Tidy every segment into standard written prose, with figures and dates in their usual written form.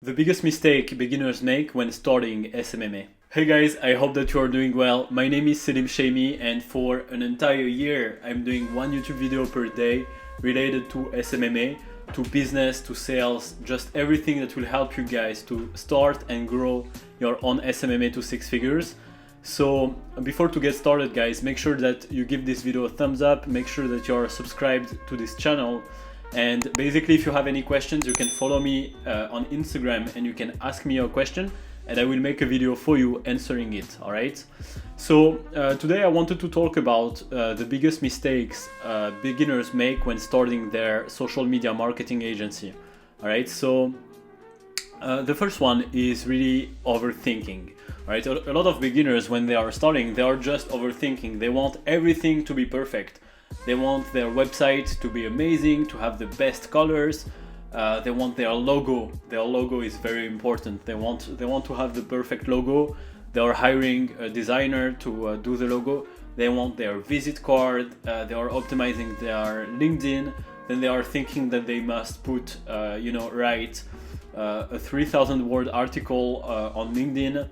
The biggest mistake beginners make when starting SMMA. Hey guys, I hope that you are doing well. My name is systemizing and for an entire year I'm doing one YouTube video per day related to SMMA, to business, to sales, just everything that will help you guys to start and grow your own SMMA to six figures. So before to get started guys, make sure that you give this video a thumbs up, make sure that you are subscribed to this channel. And basically, if you have any questions, you can follow me on Instagram and you can ask me your question and I will make a video for you answering it, all right? So today I wanted to talk about the biggest mistakes beginners make when starting their social media marketing agency, all right? So the first one is really overthinking, right? A lot of beginners, when they are starting, they are just overthinking. They want everything to be perfect. They want their website to be amazing, to have the best colors. They want their logo. Their logo is very important. They want to have the perfect logo. They are hiring a designer to do the logo. They want their visit card. They are optimizing their LinkedIn. Then they are thinking that they must put, write a 3,000 word article on LinkedIn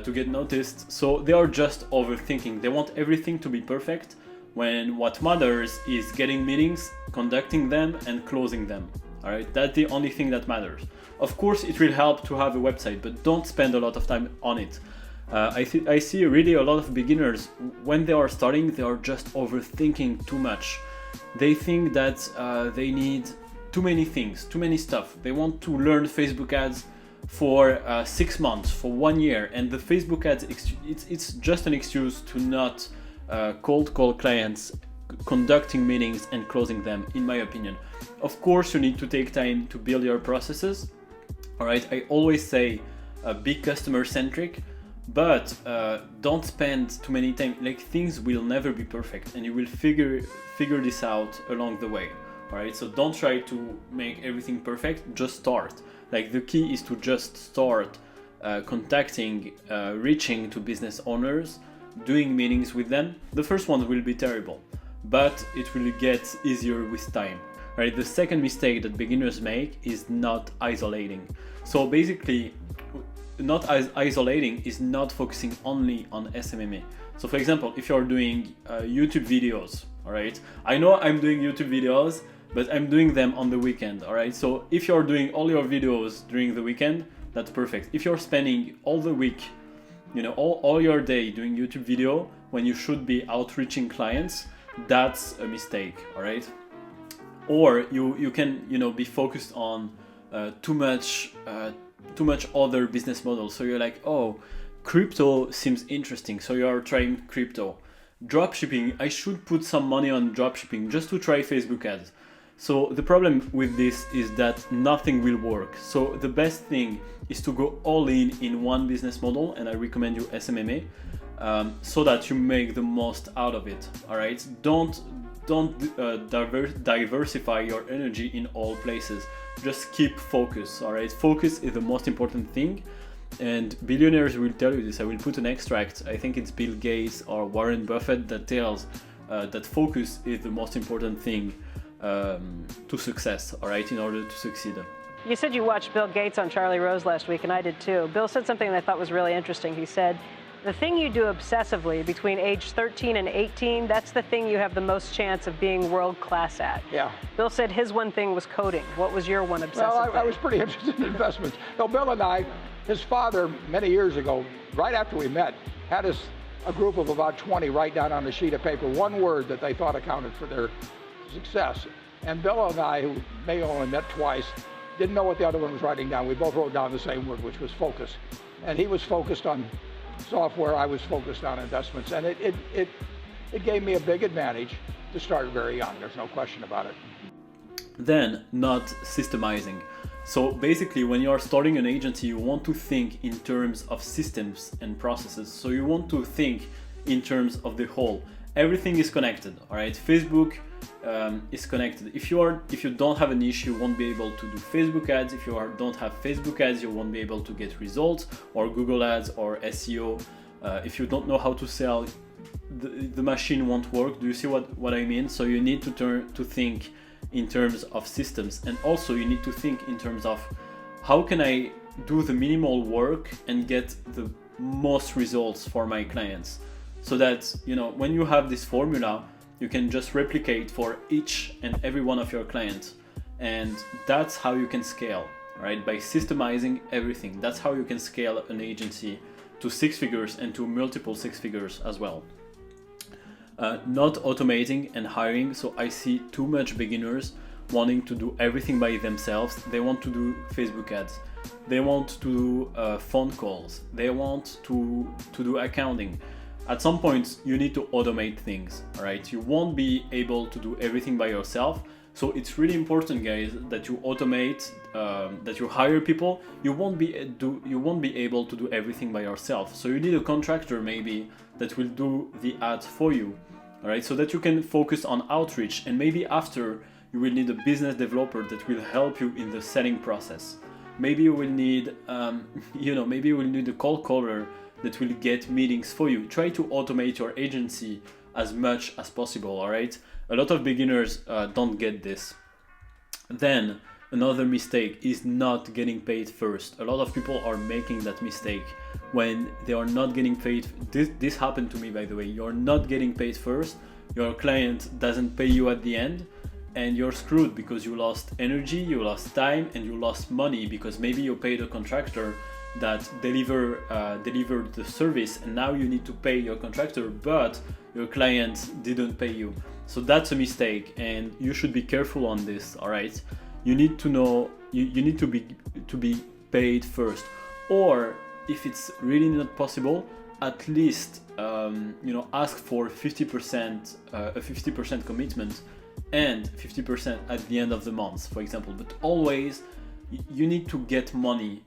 to get noticed. So they are just overthinking. They want everything to be perfect, when what matters is getting meetings, conducting them, and closing them. All right, that's the only thing that matters. Of course, it will help to have a website, but don't spend a lot of time on it. I see really a lot of beginners, when they are starting, they are just overthinking too much. They think that they need too many things, too many stuff. They want to learn Facebook ads for 6 months, for 1 year, and the Facebook ads, it's just an excuse to not cold call clients, conducting meetings and closing them, in my opinion. Of course, you need to take time to build your processes. All right, I always say be customer centric, but don't spend too many time. Like, things will never be perfect, and you will figure this out along the way. All right, so don't try to make everything perfect. Just start. Like, the key is to just start contacting, reaching to business owners, doing meetings with them. The first one will be terrible, but it will get easier with time. Right? The second mistake that beginners make is not isolating. So basically, not isolating is not focusing only on SMMA. So for example, if you're doing YouTube videos, all right, I know I'm doing YouTube videos, but I'm doing them on the weekend, all right? So if you're doing all your videos during the weekend, that's perfect. If you're spending all the week, all your day doing YouTube video when you should be outreaching clients, that's a mistake, all right? Or you can be focused on too much other business models. So you're like, oh, crypto seems interesting, so you're trying crypto. Dropshipping, I should put some money on dropshipping just to try Facebook ads. So the problem with this is that nothing will work. So the best thing is to go all in one business model, and I recommend you SMMA, so that you make the most out of it. All right, don't diversify your energy in all places. Just keep focus. All right, focus is the most important thing, and billionaires will tell you this. I will put an extract. I think it's Bill Gates or Warren Buffett that tells that focus is the most important thing to success, all right, in order to succeed. You said you watched Bill Gates on Charlie Rose last week, and I did too. Bill said something that I thought was really interesting. He said, the thing you do obsessively between age 13 and 18, that's the thing you have the most chance of being world-class at. Yeah. Bill said his one thing was coding. What was your one obsessive Well, I thing? was pretty interested in investments. No, Bill and I, his father, many years ago, right after we met, had us, a group of about 20, write down on a sheet of paper one word that they thought accounted for their success. And Bill and I, who may have only met twice, didn't know what the other one was writing down. We both wrote down the same word, which was focus. And he was focused on software, I was focused on investments. And it gave me a big advantage to start very young. There's no question about it. Then, not systemizing. So basically, when you are starting an agency, you want to think in terms of systems and processes. So you want to think in terms of the whole. Everything is connected, all right? Facebook is connected. If you don't have a niche, you won't be able to do Facebook ads. If you don't have Facebook ads, you won't be able to get results, or Google ads, or SEO. If you don't know how to sell, the machine won't work. Do you see what I mean? So you need to think in terms of systems, and also you need to think in terms of how can I do the minimal work and get the most results for my clients, so that, you know, when you have this formula, you can just replicate for each and every one of your clients. And that's how you can scale, right? By systemizing everything. That's how you can scale an agency to 6 figures and to multiple 6 figures as well. Not automating and hiring. So I see too much beginners wanting to do everything by themselves. They want to do Facebook ads. They want to do phone calls. They want to do accounting. At some point, you need to automate things, all right? You won't be able to do everything by yourself. So it's really important, guys, that you automate, that you hire people. You won't be able to do everything by yourself. So you need a contractor maybe that will do the ads for you, all right? So that you can focus on outreach, and maybe after you will need a business developer that will help you in the selling process. Maybe you will need, maybe you will need a cold caller that will get meetings for you. Try to automate your agency as much as possible, all right? A lot of beginners don't get this. Then another mistake is not getting paid first. A lot of people are making that mistake when they are not getting paid. This happened to me, by the way. You're not getting paid first, your client doesn't pay you at the end, and you're screwed because you lost energy, you lost time, and you lost money because maybe you paid a contractor that delivered the service, and now you need to pay your contractor, but your client didn't pay you. So that's a mistake, and you should be careful on this, all right? You need to know, you need to be paid first, or if it's really not possible, at least ask for 50%, a 50% commitment and 50% at the end of the month, for example. But always, you need to get money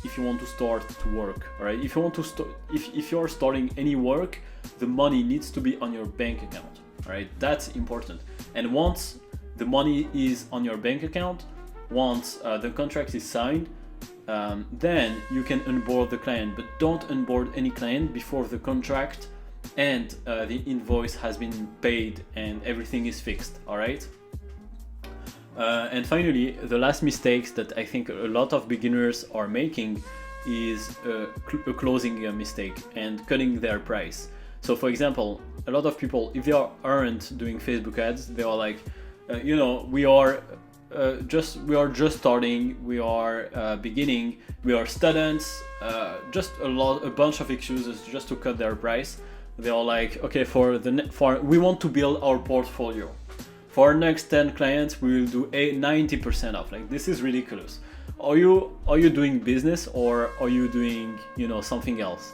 if you want to start to work, all right? If you want to if you're starting any work, the money needs to be on your bank account, all right? That's important. And once the money is on your bank account, once the contract is signed, then you can onboard the client. But don't onboard any client before the contract and the invoice has been paid and everything is fixed, all right? And finally, the last mistakes that I think a lot of beginners are making is a closing mistake and cutting their price. So for example, a lot of people, if they aren't doing Facebook ads, they are like, we are just starting, we are beginning, we are students, just a bunch of excuses just to cut their price. They are like, okay, we want to build our portfolio. For our next 10 clients, we will do 90% off. Like, this is ridiculous. Are you doing business, or are you doing, something else?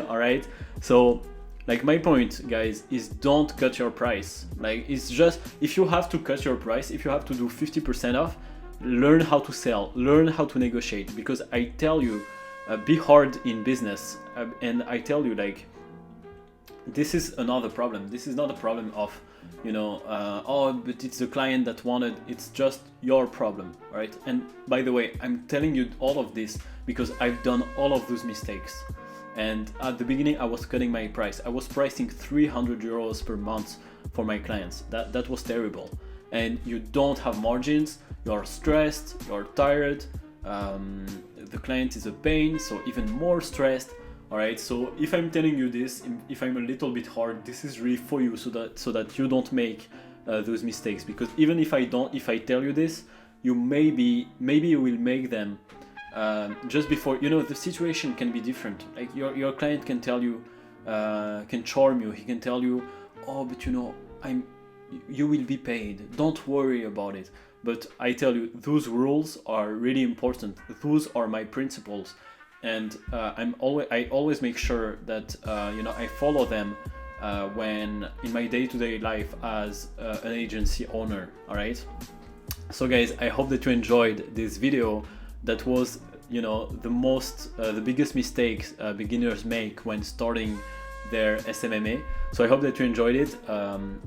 All right. So, like, my point, guys, is don't cut your price. Like, it's just, if you have to cut your price, if you have to do 50% off, learn how to sell, learn how to negotiate. Because I tell you, be hard in business. And I tell you, like, this is another problem. This is not a problem of, but it's the client that wanted. It's just your problem, right? And by the way, I'm telling you all of this because I've done all of those mistakes. And at the beginning, I was cutting my price. I was pricing 300 euros per month for my clients. That was terrible. And you don't have margins. You're stressed. You're tired. The client is a pain, so even more stressed. All right, so if I'm telling you this, if I'm a little bit hard, this is really for you, so that you don't make those mistakes. Because even if I tell you this, you maybe you will make them just before. The situation can be different. Like your client can tell you, can charm you. He can tell you, oh, but you will be paid. Don't worry about it. But I tell you, those rules are really important. Those are my principles. And I always make sure that I follow them when in my day-to-day life as an agency owner. All right. So guys, I hope that you enjoyed this video. That was the biggest mistakes beginners make when starting their SMMA. So I hope that you enjoyed it.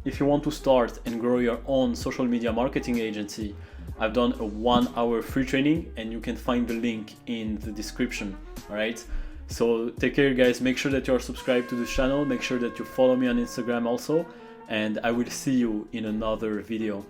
If you want to start and grow your own social media marketing agency, I've done a 1-hour free training, and you can find the link in the description. All right. So take care, guys. Make sure that you're subscribed to the channel. Make sure that you follow me on Instagram also, and I will see you in another video.